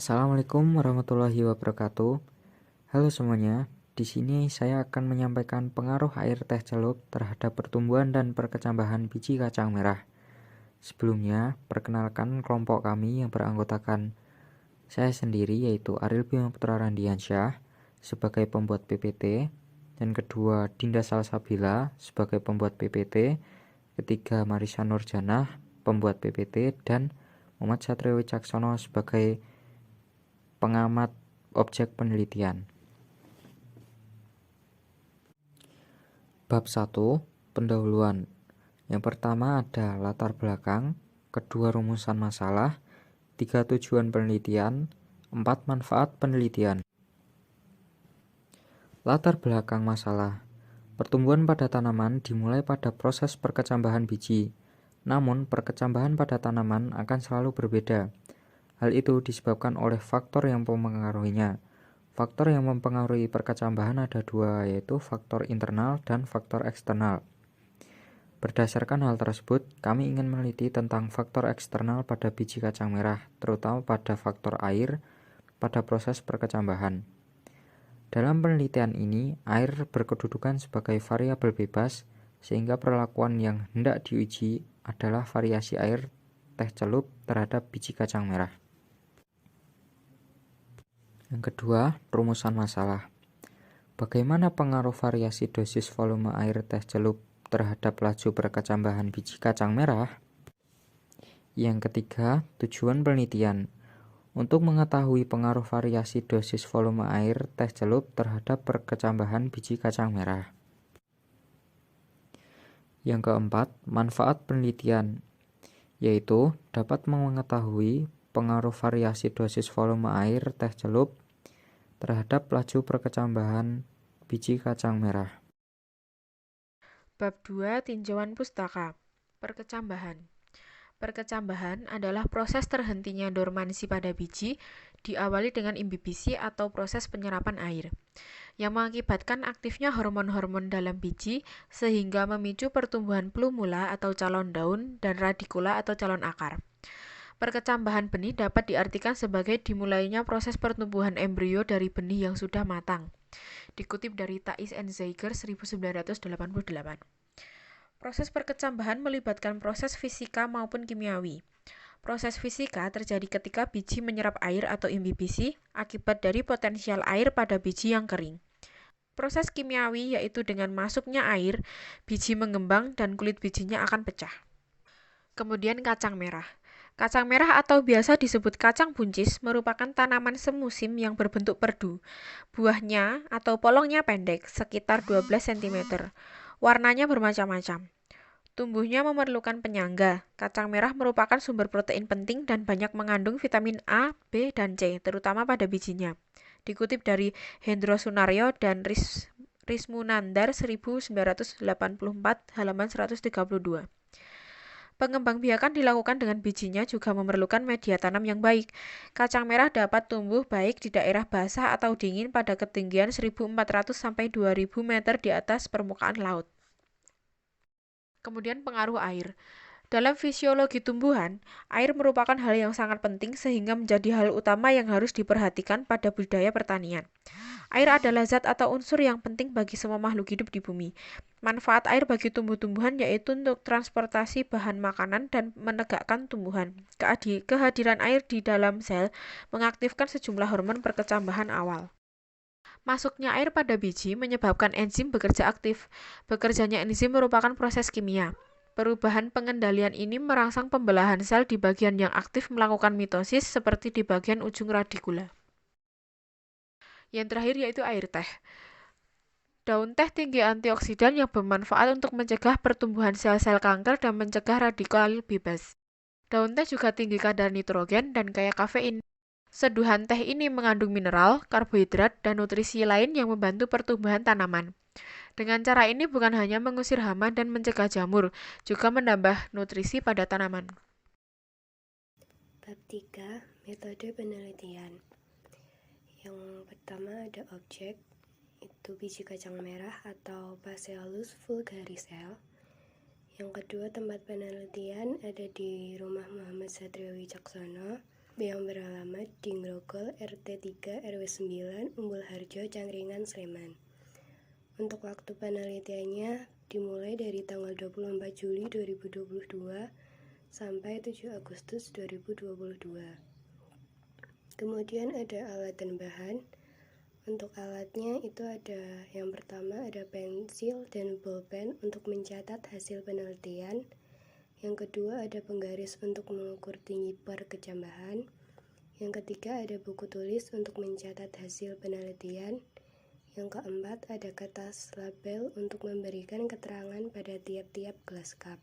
Assalamualaikum warahmatullahi wabarakatuh. Halo semuanya, di sini saya akan menyampaikan pengaruh air teh celup terhadap pertumbuhan dan perkecambahan biji kacang merah. Sebelumnya, perkenalkan kelompok kami yang beranggotakan saya sendiri yaitu Ariel Bima Putra Randiansyah sebagai pembuat PPT, dan kedua Dinda Salsabila sebagai pembuat PPT, ketiga Marisa Nurjanah pembuat PPT, dan Muhammad Satrio Wicaksono sebagai pengamat objek penelitian. Bab 1. Pendahuluan. Yang pertama ada latar belakang, kedua rumusan masalah, 3 tujuan penelitian, 4 manfaat penelitian. Latar belakang masalah. Pertumbuhan pada tanaman dimulai pada proses perkecambahan biji. Namun, perkecambahan pada tanaman akan selalu berbeda. Hal itu disebabkan oleh faktor yang mempengaruhinya. Faktor yang mempengaruhi perkecambahan ada dua, yaitu faktor internal dan faktor eksternal. Berdasarkan hal tersebut, kami ingin meneliti tentang faktor eksternal pada biji kacang merah, terutama pada faktor air pada proses perkecambahan. Dalam penelitian ini, air berkedudukan sebagai variabel bebas, sehingga perlakuan yang hendak diuji adalah variasi air teh celup terhadap biji kacang merah. Yang kedua, rumusan masalah. Bagaimana pengaruh variasi dosis volume air teh celup terhadap laju perkecambahan biji kacang merah? Yang ketiga, tujuan penelitian. Untuk mengetahui pengaruh variasi dosis volume air teh celup terhadap perkecambahan biji kacang merah. Yang keempat, manfaat penelitian, yaitu dapat mengetahui pengaruh variasi dosis volume air teh celup terhadap laju perkecambahan biji kacang merah. Bab 2. Tinjauan pustaka. Perkecambahan. Perkecambahan adalah proses terhentinya dormansi pada biji, diawali dengan imbibisi atau proses penyerapan air, yang mengakibatkan aktifnya hormon-hormon dalam biji sehingga memicu pertumbuhan plumula atau calon daun dan radikula atau calon akar. Perkecambahan benih dapat diartikan sebagai dimulainya proses pertumbuhan embrio dari benih yang sudah matang. Dikutip dari Thais and Zeiger 1988. Proses perkecambahan melibatkan proses fisika maupun kimiawi. Proses fisika terjadi ketika biji menyerap air atau imbibisi akibat dari potensial air pada biji yang kering. Proses kimiawi yaitu dengan masuknya air, biji mengembang dan kulit bijinya akan pecah. Kemudian kacang merah. Kacang merah atau biasa disebut kacang buncis merupakan tanaman semusim yang berbentuk perdu. Buahnya atau polongnya pendek, sekitar 12 cm. Warnanya bermacam-macam. Tumbuhnya memerlukan penyangga. Kacang merah merupakan sumber protein penting dan banyak mengandung vitamin A, B, dan C, terutama pada bijinya. Dikutip dari Hendro Sunaryo dan Rismunandar 1984 halaman 132. Pengembangbiakan dilakukan dengan bijinya juga memerlukan media tanam yang baik. Kacang merah dapat tumbuh baik di daerah basah atau dingin pada ketinggian 1.400 sampai 2.000 meter di atas permukaan laut. Kemudian pengaruh air. Dalam fisiologi tumbuhan, air merupakan hal yang sangat penting sehingga menjadi hal utama yang harus diperhatikan pada budidaya pertanian. Air adalah zat atau unsur yang penting bagi semua makhluk hidup di bumi. Manfaat air bagi tumbuh-tumbuhan yaitu untuk transportasi bahan makanan dan menegakkan tumbuhan. Kehadiran air di dalam sel mengaktifkan sejumlah hormon perkecambahan awal. Masuknya air pada biji menyebabkan enzim bekerja aktif. Bekerjanya enzim merupakan proses kimia. Perubahan pengendalian ini merangsang pembelahan sel di bagian yang aktif melakukan mitosis seperti di bagian ujung radikula. Yang terakhir yaitu air teh. Daun teh tinggi antioksidan yang bermanfaat untuk mencegah pertumbuhan sel-sel kanker dan mencegah radikal bebas. Daun teh juga tinggi kadar nitrogen dan kaya kafein. Seduhan teh ini mengandung mineral, karbohidrat, dan nutrisi lain yang membantu pertumbuhan tanaman. Dengan cara ini bukan hanya mengusir hama dan mencegah jamur, juga menambah nutrisi pada tanaman. Bab 3. Metode penelitian. Yang pertama ada objek, itu biji kacang merah atau Phaseolus vulgarisel. Yang kedua tempat penelitian ada di rumah Muhammad Satrio Wicaksono yang beralamat di Grogol Kecil RT 3 RW 9 Umbul Harjo, Cangkringan, Sleman. Untuk waktu penelitiannya dimulai dari tanggal 24 Juli 2022 sampai 7 Agustus 2022. Kemudian ada alat dan bahan. Untuk alatnya itu ada yang pertama ada pensil dan bolpen untuk mencatat hasil penelitian. Yang kedua ada penggaris untuk mengukur tinggi perkecambahan. Yang ketiga ada buku tulis untuk mencatat hasil penelitian. Yang keempat ada kertas label untuk memberikan keterangan pada tiap-tiap gelas cup.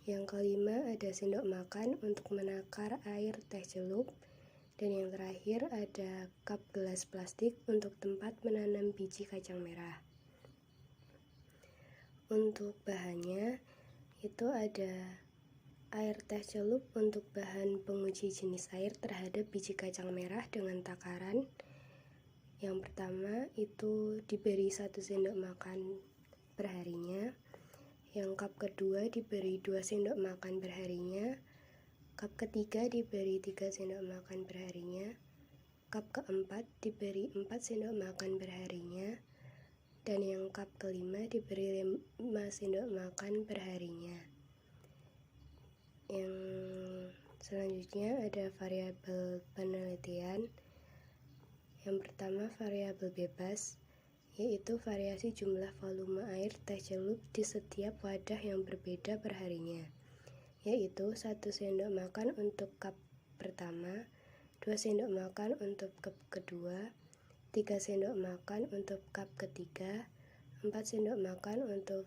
Yang kelima ada sendok makan untuk menakar air teh celup. Dan yang terakhir ada cup gelas plastik untuk tempat menanam biji kacang merah. Untuk bahannya itu ada air teh celup untuk bahan penguji jenis air terhadap biji kacang merah dengan takaran. Yang pertama itu diberi 1 sendok makan perharinya. Yang cup kedua diberi 2 sendok makan perharinya. Cup ketiga diberi 3 sendok makan perharinya. Cup keempat diberi 4 sendok makan perharinya. Dan yang cup kelima diberi 5 sendok makan perharinya. Yang selanjutnya ada variabel penelitian. Yang pertama variabel bebas, yaitu variasi jumlah volume air teh celup di setiap wadah yang berbeda perharinya, yaitu 1 sendok makan untuk cup pertama, 2 sendok makan untuk cup kedua, 3 sendok makan untuk cup ketiga, 4 sendok makan untuk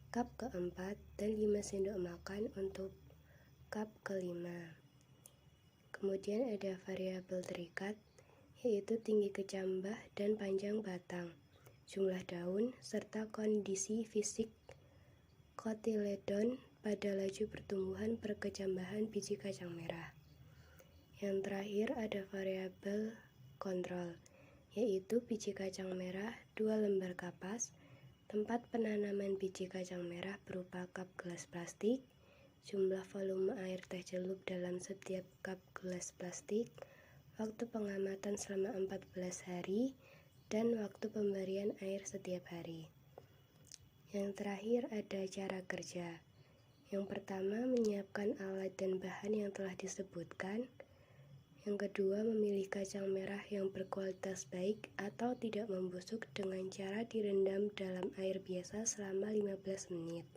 cup keempat, dan 5 sendok makan untuk cup kelima. Kemudian ada variabel terikat, yaitu tinggi kecambah dan panjang batang, jumlah daun, serta kondisi fisik kotiledon pada laju pertumbuhan perkecambahan biji kacang merah. Yang terakhir ada variabel kontrol, yaitu biji kacang merah, 2 lembar kapas, tempat penanaman biji kacang merah berupa cup gelas plastik, jumlah volume air teh celup dalam setiap cup gelas plastik, waktu pengamatan selama 14 hari, dan waktu pemberian air setiap hari. Yang terakhir ada cara kerja. Yang pertama menyiapkan alat dan bahan yang telah disebutkan. Yang kedua memilih kacang merah yang berkualitas baik atau tidak membusuk dengan cara direndam dalam air biasa selama 15 menit.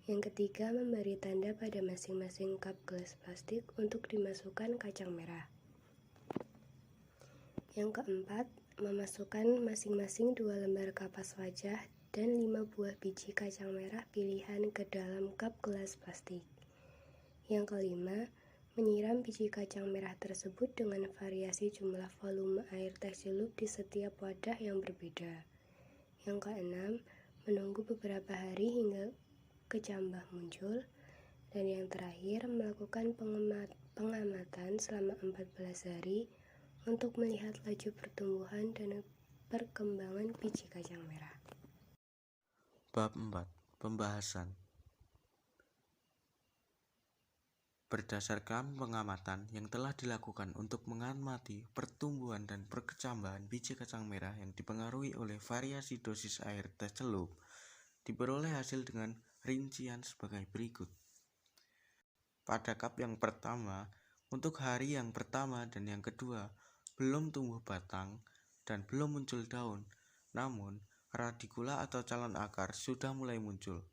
Yang ketiga, memberi tanda pada masing-masing cup gelas plastik untuk dimasukkan kacang merah. Yang keempat, memasukkan masing-masing 2 lembar kapas wajah dan 5 buah biji kacang merah pilihan ke dalam cup gelas plastik. Yang kelima, menyiram biji kacang merah tersebut dengan variasi jumlah volume air teh celup di setiap wadah yang berbeda. Yang keenam, menunggu beberapa hari hingga kecambah muncul. Dan yang terakhir, melakukan pengamatan selama 14 hari untuk melihat laju pertumbuhan dan perkembangan biji kacang merah. Bab 4. Pembahasan. Berdasarkan pengamatan yang telah dilakukan untuk mengamati pertumbuhan dan perkecambahan biji kacang merah yang dipengaruhi oleh variasi dosis air teh celup, diperoleh hasil dengan rincian sebagai berikut. Pada cup yang pertama, untuk hari yang pertama dan yang kedua, belum tumbuh batang dan belum muncul daun, namun radikula atau calon akar sudah mulai muncul.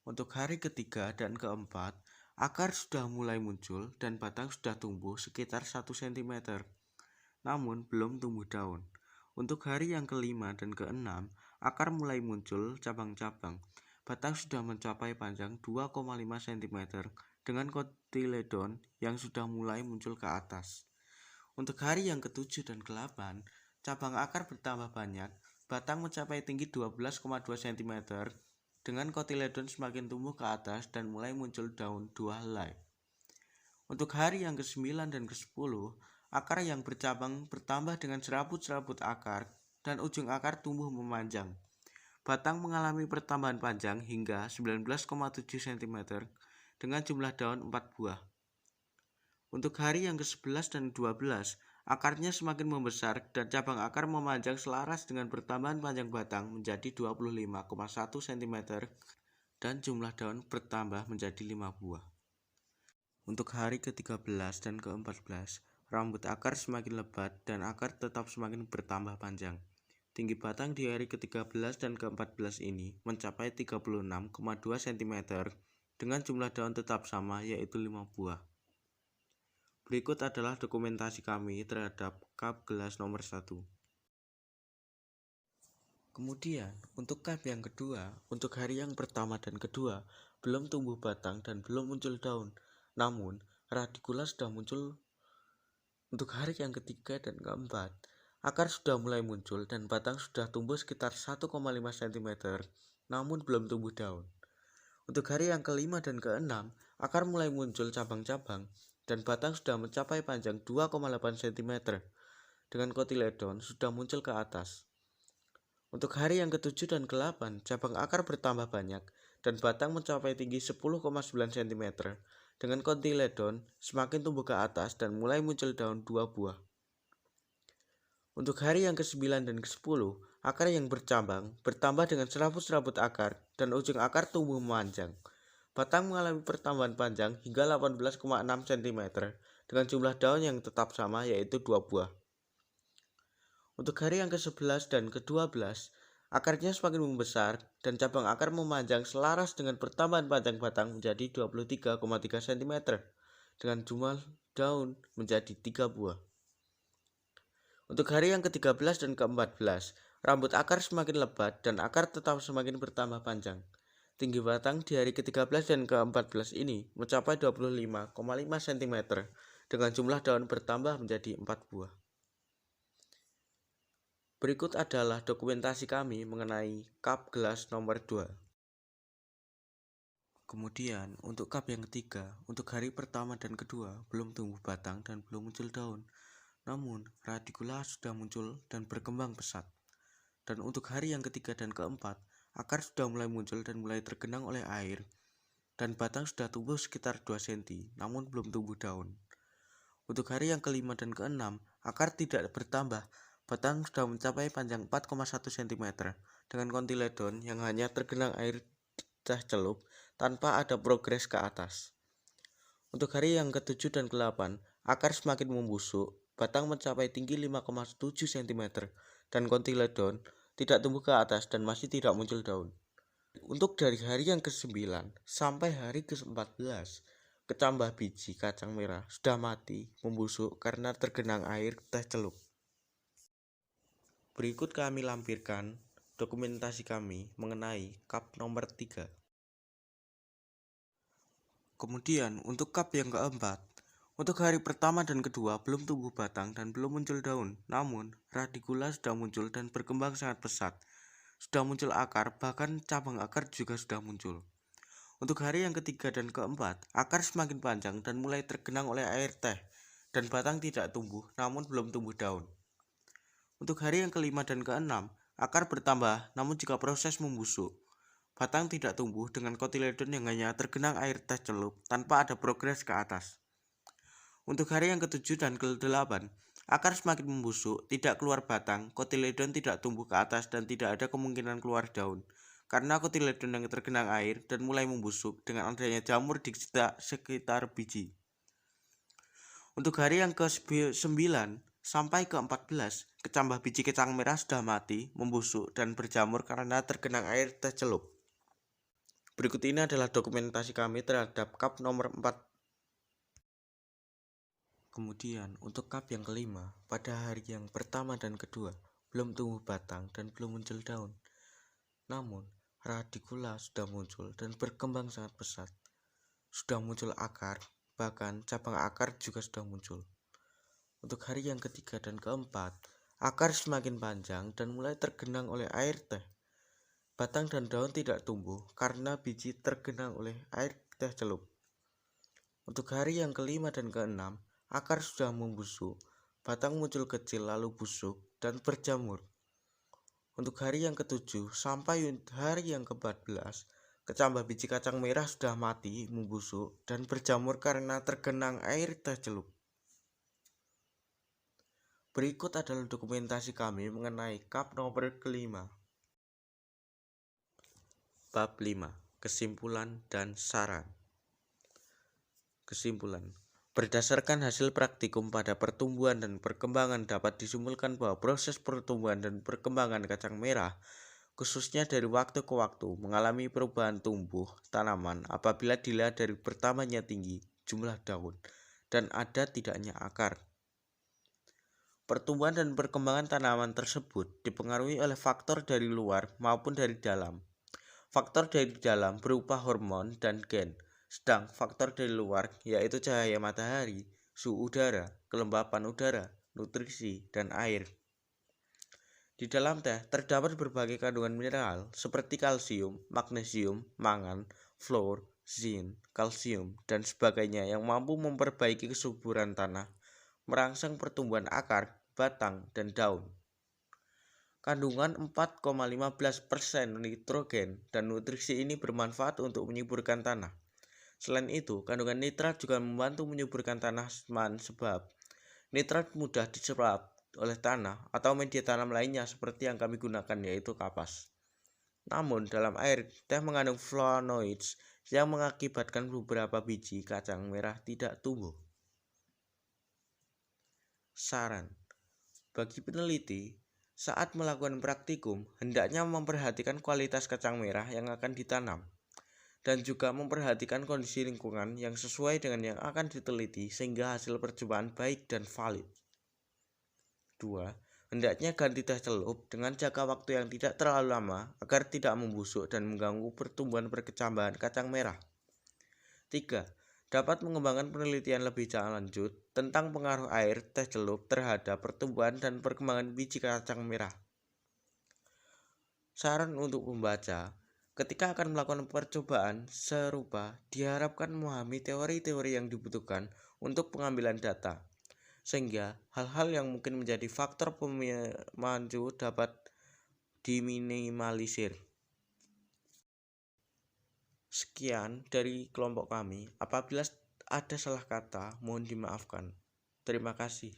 Untuk hari ketiga dan keempat, akar sudah mulai muncul dan batang sudah tumbuh sekitar 1 cm, namun belum tumbuh daun. Untuk hari yang kelima dan keenam, akar mulai muncul cabang-cabang. Batang sudah mencapai panjang 2,5 cm dengan kotiledon yang sudah mulai muncul ke atas. Untuk hari yang ketujuh dan ke-8, cabang akar bertambah banyak, batang mencapai tinggi 12,2 cm dengan kotiledon semakin tumbuh ke atas dan mulai muncul daun 2 helai. Untuk hari yang ke-9 dan ke-10, akar yang bercabang bertambah dengan serabut-serabut akar dan ujung akar tumbuh memanjang. Batang mengalami pertambahan panjang hingga 19,7 cm dengan jumlah daun 4 buah. Untuk hari yang ke-11 dan 12, akarnya semakin membesar dan cabang akar memanjang selaras dengan pertambahan panjang batang menjadi 25,1 cm dan jumlah daun bertambah menjadi 5 buah. Untuk hari ke-13 dan ke-14, rambut akar semakin lebat dan akar tetap semakin bertambah panjang. Tinggi batang di hari ke-13 dan ke-14 ini mencapai 36,2 cm dengan jumlah daun tetap sama yaitu 5 buah. Berikut adalah dokumentasi kami terhadap cup gelas nomor 1. Kemudian, untuk cup yang kedua, untuk hari yang pertama dan kedua, belum tumbuh batang dan belum muncul daun. Namun, radikula sudah muncul. Untuk hari yang ketiga dan keempat, akar sudah mulai muncul dan batang sudah tumbuh sekitar 1,5 cm, namun belum tumbuh daun. Untuk hari yang kelima dan keenam, akar mulai muncul cabang-cabang dan batang sudah mencapai panjang 2,8 cm dengan kotiledon sudah muncul ke atas. Untuk hari yang ketujuh dan ke-8, cabang akar bertambah banyak dan batang mencapai tinggi 10,9 cm dengan kotiledon semakin tumbuh ke atas dan mulai muncul daun 2 buah. Untuk hari yang ke-9 dan ke-10, akar yang bercabang bertambah dengan serabut-serabut akar dan ujung akar tumbuh memanjang. Batang mengalami pertambahan panjang hingga 18,6 cm dengan jumlah daun yang tetap sama yaitu 2 buah. Untuk hari yang ke-11 dan ke-12, akarnya semakin membesar dan cabang akar memanjang selaras dengan pertambahan panjang batang menjadi 23,3 cm dengan jumlah daun menjadi 3 buah. Untuk hari yang ke-13 dan ke-14, rambut akar semakin lebat dan akar tetap semakin bertambah panjang. Tinggi batang di hari ke-13 dan ke-14 ini mencapai 25,5 cm dengan jumlah daun bertambah menjadi 4 buah. Berikut adalah dokumentasi kami mengenai cup gelas nomor 2. Kemudian, untuk cup yang ketiga, untuk hari pertama dan kedua, belum tumbuh batang dan belum muncul daun. Namun, radikula sudah muncul dan berkembang pesat. Dan untuk hari yang ketiga dan keempat, akar sudah mulai muncul dan mulai tergenang oleh air, dan batang sudah tumbuh sekitar 2 cm, namun belum tumbuh daun. Untuk hari yang kelima dan keenam, akar tidak bertambah, batang sudah mencapai panjang 4,1 cm, dengan kotiledon yang hanya tergenang air teh celup tanpa ada progres ke atas. Untuk hari yang ke-7 dan ke-8, akar semakin membusuk, batang mencapai tinggi 5,7 cm, dan kotiledon tidak tumbuh ke atas dan masih tidak muncul daun. Untuk dari hari yang ke-9 sampai hari ke-14, kecambah biji kacang merah sudah mati, membusuk karena tergenang air teh celup. Berikut kami lampirkan dokumentasi kami mengenai cup nomor 3. Kemudian untuk cup yang keempat, untuk hari pertama dan kedua belum tumbuh batang dan belum muncul daun, namun radikula sudah muncul dan berkembang sangat pesat. Sudah muncul akar, bahkan cabang akar juga sudah muncul. Untuk hari yang ketiga dan keempat, akar semakin panjang dan mulai tergenang oleh air teh, dan batang tidak tumbuh, namun belum tumbuh daun. Untuk hari yang kelima dan keenam, akar bertambah, namun jika proses membusuk. Batang tidak tumbuh dengan kotiledon yang hanya tergenang air teh celup tanpa ada progres ke atas. Untuk hari yang ke-7 dan ke-8, akar semakin membusuk, tidak keluar batang, kotiledon tidak tumbuh ke atas dan tidak ada kemungkinan keluar daun. Karena kotiledon yang tergenang air dan mulai membusuk dengan adanya jamur di sekitar biji. Untuk hari yang ke-9 sampai ke-14, kecambah biji kacang merah sudah mati, membusuk, dan berjamur karena tergenang air teh celup. Berikut ini adalah dokumentasi kami terhadap cup nomor 4. Kemudian untuk cup yang kelima, pada hari yang pertama dan kedua, belum tumbuh batang dan belum muncul daun. Namun, radikula sudah muncul dan berkembang sangat pesat. Sudah muncul akar, bahkan cabang akar juga sudah muncul. Untuk hari yang ketiga dan keempat, akar semakin panjang dan mulai tergenang oleh air teh. Batang dan daun tidak tumbuh karena biji tergenang oleh air teh celup. Untuk hari yang kelima dan keenam, akar sudah membusuk, batang muncul kecil lalu busuk dan berjamur. Untuk hari yang ke-7 sampai hari yang ke-14, kecambah biji kacang merah sudah mati, membusuk, dan berjamur karena tergenang air teh celup. Berikut adalah dokumentasi kami mengenai KAP nomor kelima. Bab 5. Kesimpulan dan saran. Kesimpulan. Berdasarkan hasil praktikum pada pertumbuhan dan perkembangan dapat disimpulkan bahwa proses pertumbuhan dan perkembangan kacang merah, khususnya dari waktu ke waktu, mengalami perubahan tumbuh tanaman apabila dilihat dari bertambahnya tinggi jumlah daun dan ada tidaknya akar. Pertumbuhan dan perkembangan tanaman tersebut dipengaruhi oleh faktor dari luar maupun dari dalam. Faktor dari dalam berupa hormon dan gen, sedang faktor dari luar yaitu cahaya matahari, suhu udara, kelembapan udara, nutrisi, dan air. Di dalam teh terdapat berbagai kandungan mineral seperti kalsium, magnesium, mangan, fluor, zinc, kalsium, dan sebagainya yang mampu memperbaiki kesuburan tanah, merangsang pertumbuhan akar, batang, dan daun. Kandungan 4,15% nitrogen dan nutrisi ini bermanfaat untuk menyuburkan tanah. Selain itu, kandungan nitrat juga membantu menyuburkan tanaman sebab nitrat mudah diserap oleh tanah atau media tanam lainnya seperti yang kami gunakan yaitu kapas. Namun, dalam air, teh mengandung flavonoids yang mengakibatkan beberapa biji kacang merah tidak tumbuh. Saran. Bagi peneliti, saat melakukan praktikum, hendaknya memperhatikan kualitas kacang merah yang akan ditanam, dan juga memperhatikan kondisi lingkungan yang sesuai dengan yang akan diteliti sehingga hasil percobaan baik dan valid. 2. Hendaknya ganti teh celup dengan jangka waktu yang tidak terlalu lama agar tidak membusuk dan mengganggu pertumbuhan perkecambahan kacang merah. 3. Dapat mengembangkan penelitian lebih lanjut tentang pengaruh air teh celup terhadap pertumbuhan dan perkembangan biji kacang merah. Saran untuk pembaca, ketika akan melakukan percobaan serupa, diharapkan memahami teori-teori yang dibutuhkan untuk pengambilan data, sehingga hal-hal yang mungkin menjadi faktor pemacu dapat diminimalisir. Sekian dari kelompok kami. Apabila ada salah kata, mohon dimaafkan. Terima kasih.